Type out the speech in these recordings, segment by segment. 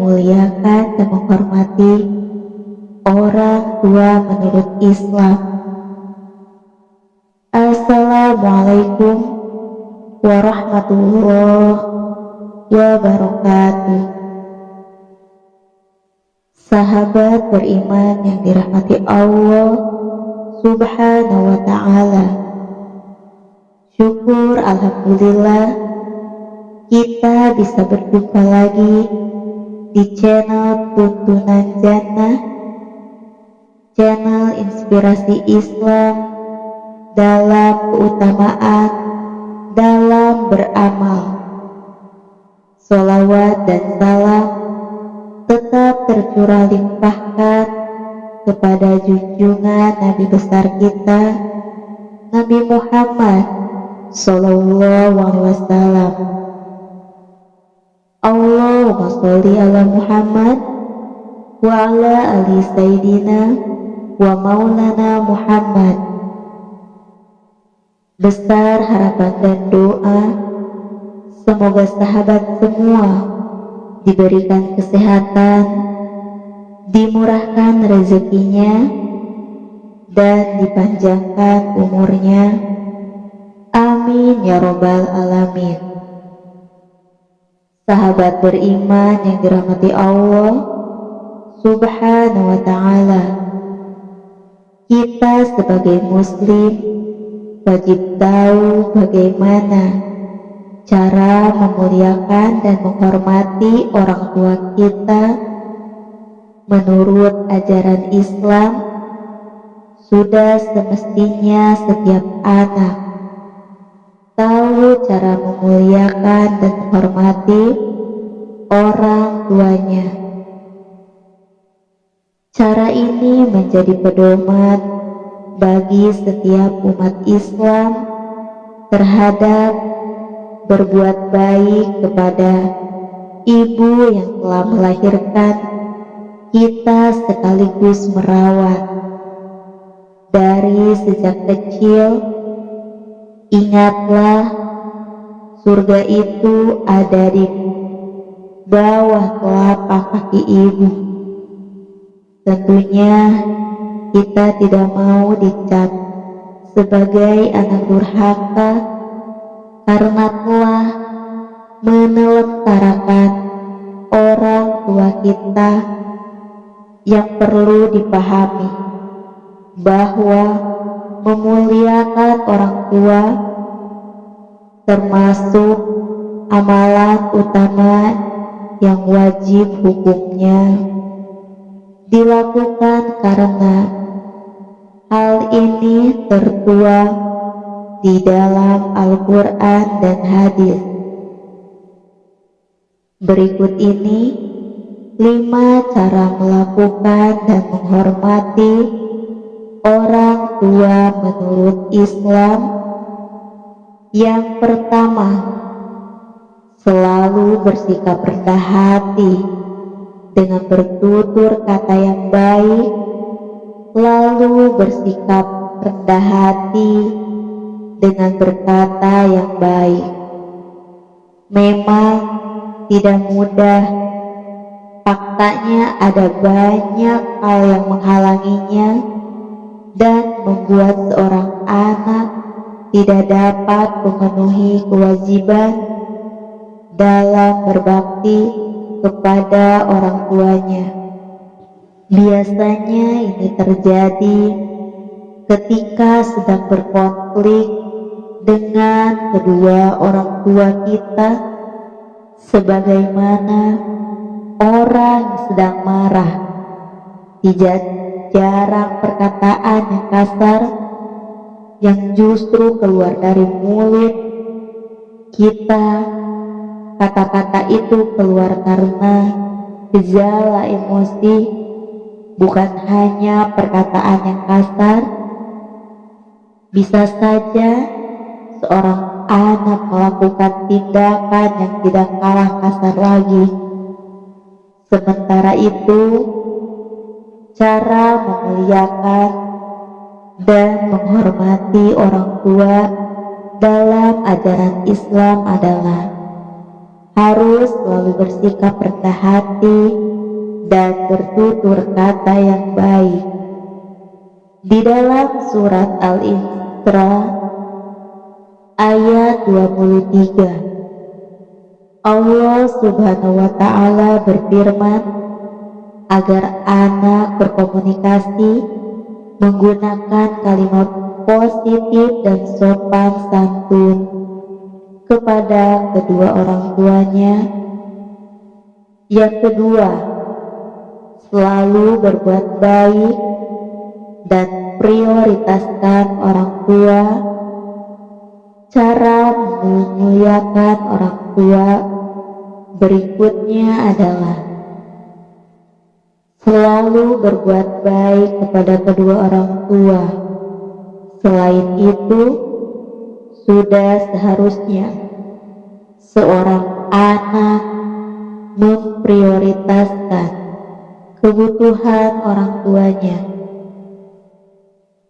memuliakan dan menghormati orang tua menurut Islam. Assalamualaikum warahmatullahi wabarakatuh. Sahabat beriman yang dirahmati Allah Subhanahu wa ta'ala, syukur alhamdulillah kita bisa berjumpa lagi di channel Tuntunan Jannah, channel inspirasi Islam dalam keutamaan dalam beramal. Sholawat dan salam tetap tercurah limpahkan kepada junjungan Nabi besar kita, Nabi Muhammad Sallallahu Alaihi Wasallam. Allahumma sholli ala Muhammad wa ala ali Sayyidina wa maulana Muhammad. Besar harapan dan doa, semoga sahabat semua diberikan kesehatan, dimurahkan rezekinya, dan dipanjangkan umurnya. Amin ya robbal alamin. Sahabat beriman yang dirahmati Allah Subhanahu wa ta'ala, kita sebagai muslim wajib tahu bagaimana cara memuliakan dan menghormati orang tua kita menurut ajaran Islam. Sudah semestinya setiap anak tahu cara memuliakan dan menghormati orang tuanya. Cara ini menjadi pedoman bagi setiap umat Islam terhadap berbuat baik kepada ibu yang telah melahirkan kita sekaligus merawat. Dari sejak kecil, ingatlah surga itu ada di bawah telapak kaki ibu. Tentunya kita tidak mau dicap sebagai anak durhaka karena telah menelantarkan orang tua kita. Yang perlu dipahami bahwa memuliakan orang tua termasuk amalan utama yang wajib hukumnya dilakukan karena hal ini tertuang di dalam Al-Quran dan hadis. Berikut ini 5 cara melakukan dan menghormati orang tua menurut Islam. Yang pertama, selalu bersikap rendah hati dengan bertutur kata yang baik. Lalu bersikap rendah hati dengan berkata yang baik. Memang tidak mudah, faktanya ada banyak hal yang menghalanginya dan membuat seorang anak tidak dapat memenuhi kewajiban dalam berbakti kepada orang tuanya. Biasanya ini terjadi ketika sedang berkonflik dengan kedua orang tua kita, sebagaimana orang yang sedang marah. Tidak jarang perkataan yang kasar yang justru keluar dari mulut kita. Kata-kata itu keluar karena gejala emosi, bukan hanya perkataan yang kasar. Bisa saja seorang anak melakukan tindakan yang tidak kalah kasar lagi. Sementara itu, cara memuliakan dan menghormati orang tua dalam ajaran Islam adalah harus selalu bersikap rendah hati dan bertutur kata yang baik. Di dalam surat Al-Isra ayat 23, Allah Subhanahu wa Ta'ala berfirman agar anak berkomunikasi menggunakan kalimat positif dan sopan santun kepada kedua orang tuanya. Yang kedua, selalu berbuat baik dan prioritaskan orang tua. Cara memuliakan orang tua berikutnya adalah selalu berbuat baik kepada kedua orang tua. Selain itu, sudah seharusnya seorang anak memprioritaskan kebutuhan orang tuanya,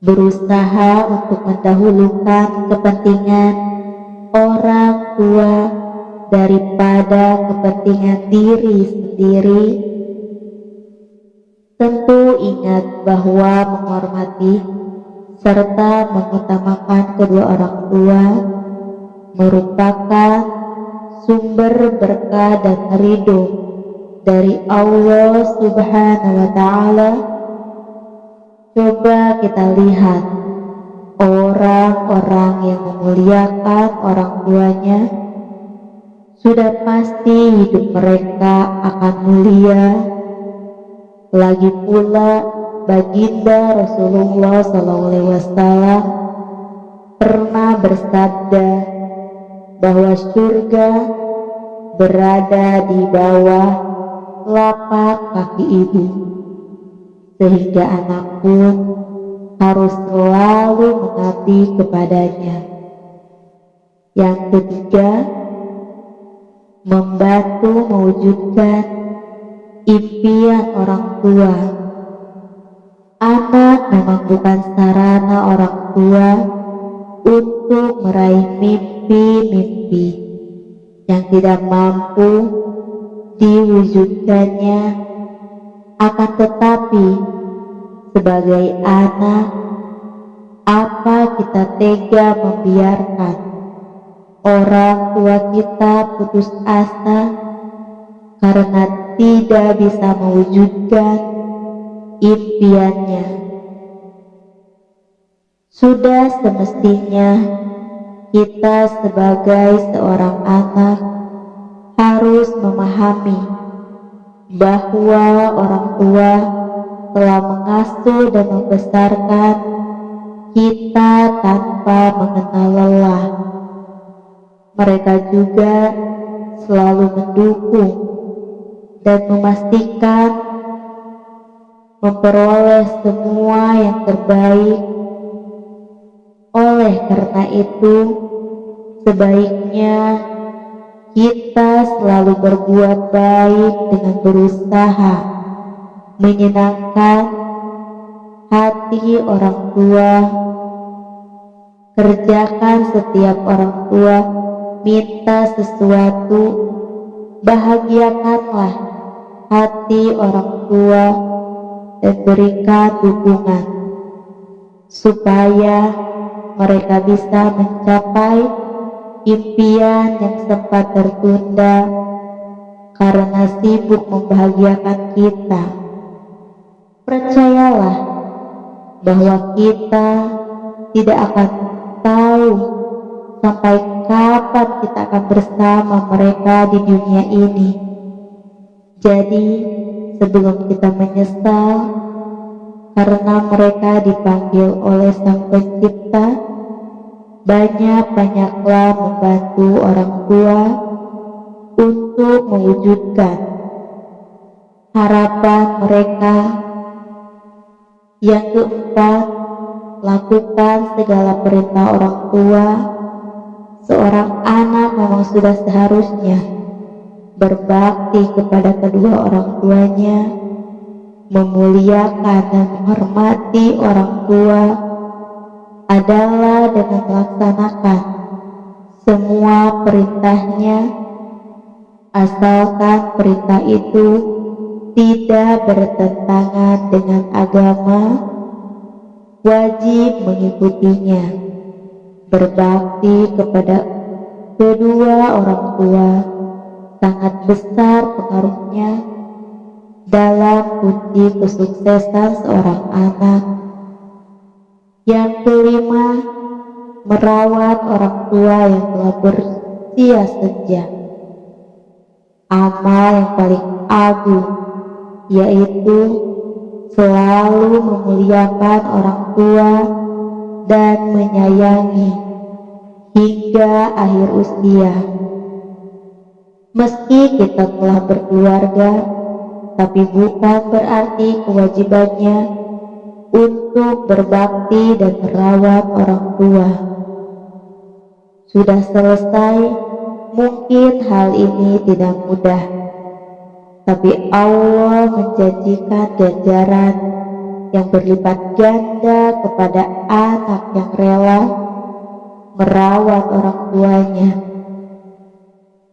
berusaha untuk mendahulukan kepentingan orang tua daripada kepentingan diri sendiri. Tentu ingat bahwa menghormati serta mengutamakan kedua orang tua merupakan sumber berkah dan ridho dari Allah Subhanahu wa Ta'ala. Coba kita lihat orang-orang yang memuliakan orang tuanya, sudah pasti hidup mereka akan mulia. Lagi pula baginda Rasulullah SAW pernah bersabda bahwa surga berada di bawah telapak kaki ibu, sehingga anak pun harus selalu mengabdi kepadanya. Yang ketiga, membantu mewujudkan impian orang tua. Anak memang bukan sarana orang tua untuk meraih mimpi-mimpi yang tidak mampu diwujudkannya. Akan tetapi sebagai anak, apa kita tega membiarkan orang tua kita putus asa karena tidak bisa mewujudkan impiannya? Sudah semestinya kita sebagai seorang anak harus memahami bahwa orang tua telah mengasuh dan membesarkan kita tanpa mengenal lelah. Mereka juga selalu mendukung dan memastikan memperoleh semua yang terbaik. Oleh karena itu, sebaiknya kita selalu berbuat baik dengan berusaha menyenangkan hati orang tua. Kerjakan setiap orang tua minta sesuatu, bahagiakanlah hati orang tua dan berikan dukungan supaya mereka bisa mencapai impian yang sempat tertunda karena sibuk membahagiakan kita. Percayalah bahwa kita tidak akan tahu sampai kapan kita akan bersama mereka di dunia ini. Jadi sebelum kita menyesal karena mereka dipanggil oleh Sang Pencipta, banyak-banyaklah membantu orang tua untuk mewujudkan harapan mereka. Yang keempat, lakukan segala perintah orang tua. Seorang anak memang sudah seharusnya berbakti kepada kedua orang tuanya, memuliakan dan menghormati orang tua adalah dengan melaksanakan semua perintahnya asalkan perintah itu tidak bertentangan dengan agama, wajib mengikutinya. Berbakti kepada kedua orang tua sangat besar pengaruhnya dalam kunci kesuksesan seorang anak. Yang kelima, merawat orang tua yang telah berusia senja. Amal yang paling agung yaitu selalu memuliakan orang tua dan menyayangi hingga akhir usia. Meski kita telah berkeluarga, tapi bukan berarti kewajibannya untuk berbakti dan merawat orang tua sudah selesai. Mungkin hal ini tidak mudah, tapi Allah menjanjikan ganjaran yang berlipat ganda kepada anak yang rela merawat orang tuanya.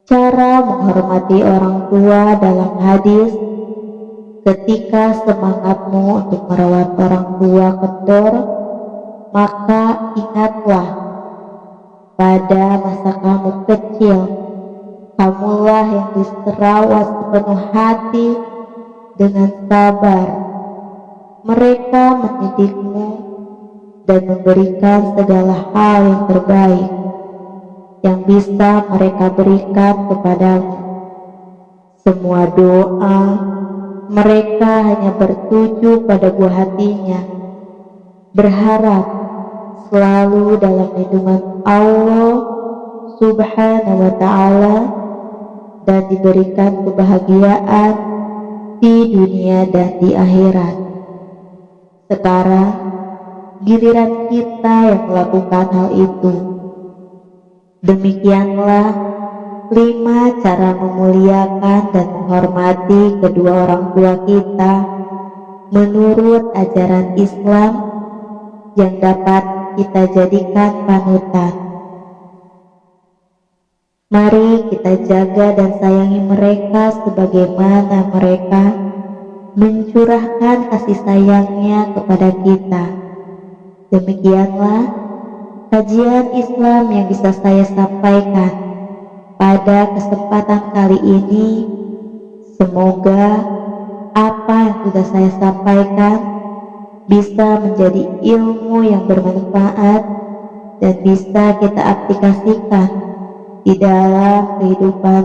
Cara menghormati orang tua dalam hadis: ketika semangatmu untuk merawat orang tua kendor, maka ingatlah pada masa kamu kecil, kamulah yang diserawat sepenuh hati dengan sabar. Mereka mendidikmu dan memberikan segala hal yang terbaik yang bisa mereka berikan kepadamu. Semua doa mereka hanya bertuju pada buah hatinya, berharap selalu dalam lindungan Allah Subhanahu wa ta'ala dan diberikan kebahagiaan di dunia dan di akhirat. Sekarang giliran kita yang melakukan hal itu. Demikianlah 5 cara memuliakan dan menghormati kedua orang tua kita menurut ajaran Islam yang dapat kita jadikan panutan. Mari kita jaga dan sayangi mereka sebagaimana mereka mencurahkan kasih sayangnya kepada kita. Demikianlah kajian Islam yang bisa saya sampaikan pada kesempatan kali ini. Semoga apa yang sudah saya sampaikan bisa menjadi ilmu yang bermanfaat dan bisa kita aplikasikan di dalam kehidupan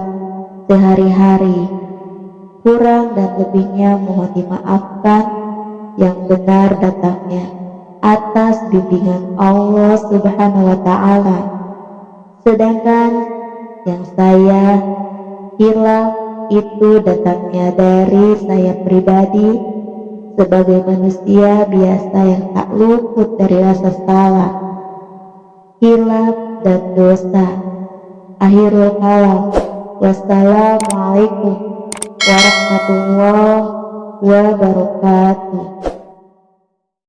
sehari-hari. Kurang dan lebihnya mohon dimaafkan. Yang benar datangnya atas bimbingan Allah Subhanahu wa ta'ala. Sedangkan yang saya hilaf itu datangnya dari saya pribadi sebagai manusia biasa yang tak luput dari rasa salah, hilaf dan dosa. Akhirul kalam. Wassalamualaikum warahmatullahi wabarakatuh.